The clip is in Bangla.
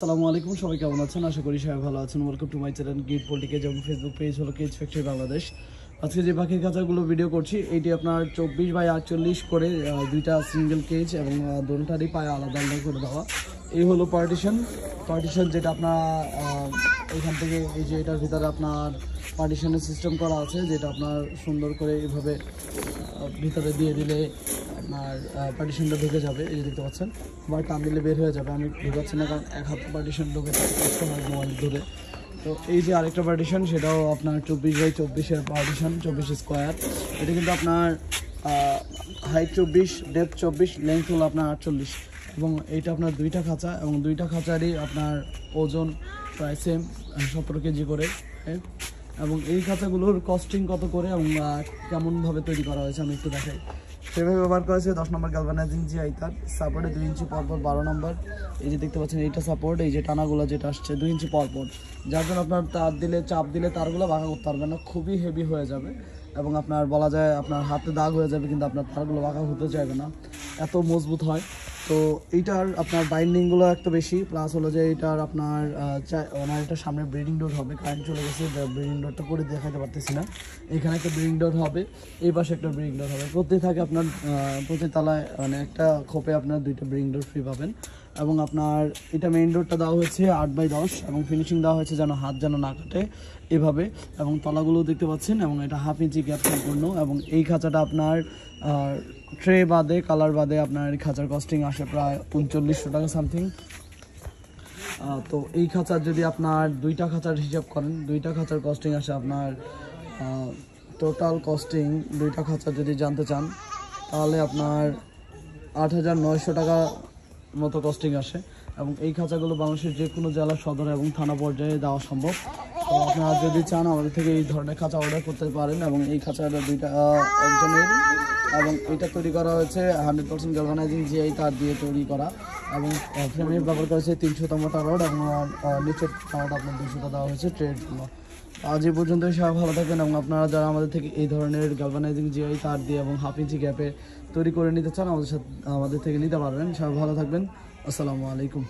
আসসালামু আলাইকুম, সবাই কেমন আছেন? আশা করি সবাই ভালো আছেন। ওয়েলকাম টু মাই চ্যানেল গিট পলিটিকেজ এবং ফেসবুক পেজ হলো কেজ ফ্যাক্টরি বাংলাদেশ। আজকে যে পাখির খাঁচাগুলো ভিডিও করছি, এইটি আপনার 24x48 করে দুইটা সিঙ্গেল কেজ এবং দুটারই পায়ে আলাদা আলাদা করে দেওয়া। এই হলো পার্টিশন যেটা আপনার এখান থেকে এই যে এটার ভিতরে আপনার পার্টিশনের সিস্টেম করা আছে, যেটা আপনার সুন্দর করে এইভাবে ভিতরে দিয়ে দিলে আপনার পার্টিশনটা ঢুকে যাবে। এই যে দেখতে পাচ্ছেন, আবার টান দিলে বের হয়ে যাবে। আমি ঢুকাচ্ছি না কারণ এক হাত পার্টিশন ঢুকে কষ্ট হয় মোবাইল ধরে। তো এই যে আরেকটা পার্টিশন, সেটাও আপনার 24x24 পার্টিশন, 24 স্কোয়ার। এটা কিন্তু আপনার হাইট 24, ডেপথ 24, লেন্থ হলো আপনার 48 এবং এইটা আপনার দুইটা খাঁচা এবং দুইটা খাঁচারই আপনার ওজন প্রায় সেম 17 কেজি করে। এবং এই খাঁচাগুলোর কস্টিং কত করে এবং কেমনভাবে তৈরি করা হয়েছে আমি একটু দেখাই। সেভাবে ব্যবহার করা হয়েছে 10 নম্বর গ্যালভানাইজিং জিআই তার, সাপোর্টে 2 ইঞ্চি পরপর 12 নম্বর। এই যে দেখতে পাচ্ছেন এইটা সাপোর্ট, এই যে টানাগুলো যেটা আসছে 2 ইঞ্চি পরপর, যার জন্য আপনার তার দিলে চাপ দিলে তারগুলো বাঁকা করতে পারবেন না, খুবই হেভি হয়ে যাবে এবং আপনার বলা যায় আপনার হাতে দাগ হয়ে যাবে, কিন্তু আপনার তারগুলো বাঁকা হতে চাইবে না, এত মজবুত হয়। তো এইটার আপনার বাইন্ডিংগুলো একটু বেশি, প্লাস হলো যে এইটার আপনার ওনার একটা সামনে ব্রিডিং ডোর হবে। কারেন্ট চলে গেছে, ব্রিডিং ডোরটা করে দেখাতে পারতেছি না। এখানে একটা ব্রিডিং ডোর হবে, এই পাশে একটা ব্রিডিং ডোর হবে। প্রতি থাকে আপনার প্রতি তলায় মানে একটা খোপে আপনার 2টা ব্রিডিং ডোর ফ্রি পাবেন। এবং আপনার এটা মেইন ডোরটা দেওয়া হয়েছে 8x10 এবং ফিনিশিং দেওয়া হয়েছে যেন হাত যেন না কাটে এভাবে। এবং তলাগুলো দেখতে পাচ্ছেন, এবং এটা 1/2 ইঞ্চি গ্যাপ সম্পূর্ণ। এবং এই খাঁচাটা আপনার ট্রে বাদে কালার বাদে আপনার এই খাঁচার কস্টিং আসে প্রায় 3900 টাকা সামথিং। তো এই খাঁচার যদি আপনার দুইটা খাঁচার হিসাব করেন, দুইটা খাঁচার কস্টিং আসে আপনার টোটাল কস্টিং দুইটা খাঁচা যদি জানতে চান তাহলে আপনার 8900 টাকা মতো কস্টিং আসে। এবং এই খাঁচাগুলো বাংলাদেশের যে কোনো জেলা সদর এবং থানা পর্যায়ে দেওয়া সম্ভব। তো আপনারা যদি চান আমাদের থেকে এই ধরনের খাঁচা অর্ডার করতে পারেন। এবং এই খাঁচাটা দুইটা একজনের, এবং এটা তৈরি করা হয়েছে 100% গ্যালভানাইজিং জিআই তার দিয়ে তৈরি করা। এবং ফ্রেমে ব্যবহার করেছে 300তম রড এবং নিচের টাওয়ারটা আপনার 200টা দেওয়া হয়েছে ট্রের জন্য। আজ এই পর্যন্ত সবাই ভালো থাকবেন। এবং আপনারা যারা আমাদের থেকে এই ধরনের গ্যালভানাইজিং জিআই তার দিয়ে এবং 1/2 ইঞ্চি গ্যাপে তৈরি করে নিতে চান আমাদের থেকে নিতে পারবেন। সবাই ভালো থাকবেন। আসসালামু আলাইকুম।